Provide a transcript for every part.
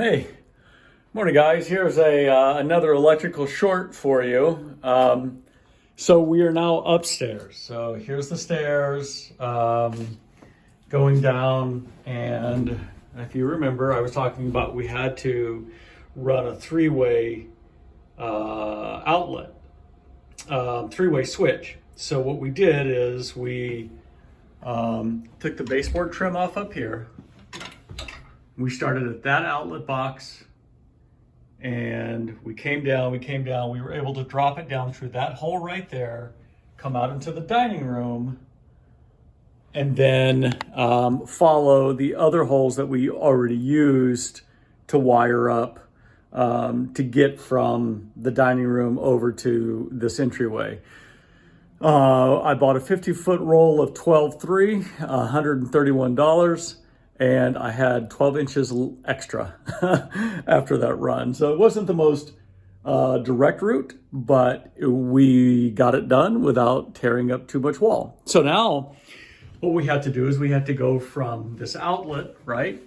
Hey, morning guys. Here's another electrical short for you. So we are now upstairs. So here's the stairs going down, and if you remember, I was talking about we had to run a three-way outlet, three-way switch. So what we did is we took the baseboard trim off up here. We started at that outlet box and we came down, we were able to drop it down through that hole right there, come out into the dining room, and then follow the other holes that we already used to wire up to get from the dining room over to this entryway. I bought a 50-foot roll of 12-3, $131. And I had 12 inches extra after that run. So it wasn't the most direct route, but we got it done without tearing up too much wall. So now what we had to do is we had to go from this outlet, right,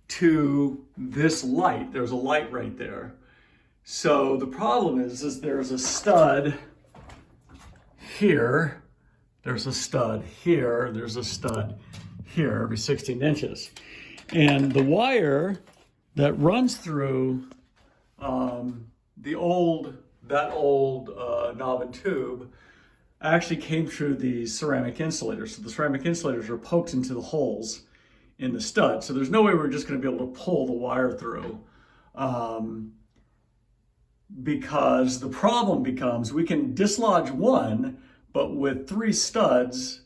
to this light. There's a light right there. So the problem is there's a stud here, there's a stud here, there's a stud here every 16 inches. And the wire that runs through that old knob and tube actually came through the ceramic insulators. So the ceramic insulators are poked into the holes in the stud. So there's no way we're just going to be able to pull the wire through. Because the problem becomes we can dislodge one, but with 3 studs,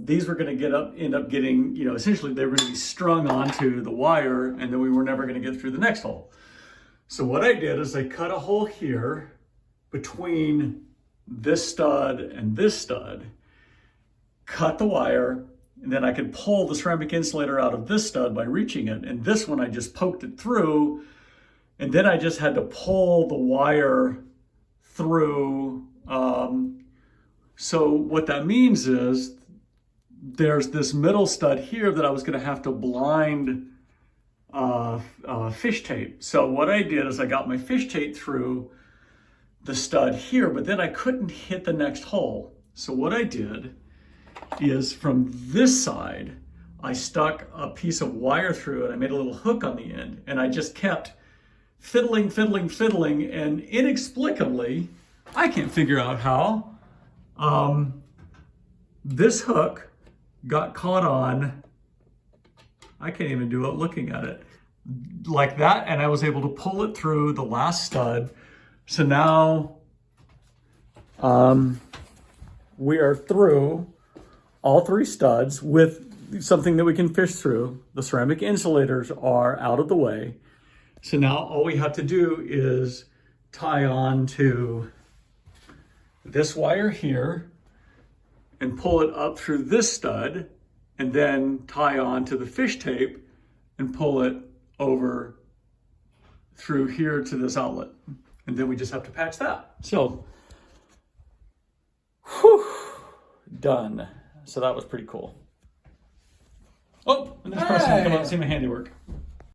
these were going to end up getting, essentially they were going to be strung onto the wire, and then we were never going to get through the next hole. So what I did is I cut a hole here between this stud and this stud, cut the wire, and then I could pull the ceramic insulator out of this stud by reaching it. And this one I just poked it through, and then I just had to pull the wire through. So what that means is there's this middle stud here that I was going to have to blind fish tape. So what I did is I got my fish tape through the stud here, but then I couldn't hit the next hole. So what I did is from this side, I stuck a piece of wire through it. I made a little hook on the end, and I just kept fiddling, and inexplicably, I can't figure out how, this hook got caught on, I can't even do it looking at it, like that, and I was able to pull it through the last stud. So now we are through all 3 studs with something that we can fish through. The ceramic insulators are out of the way. So now all we have to do is tie on to this wire here and pull it up through this stud, and then tie on to the fish tape and pull it over through here to this outlet. And then we just have to patch that. So, done. So that was pretty cool. Oh, and this person, come out and see my handiwork.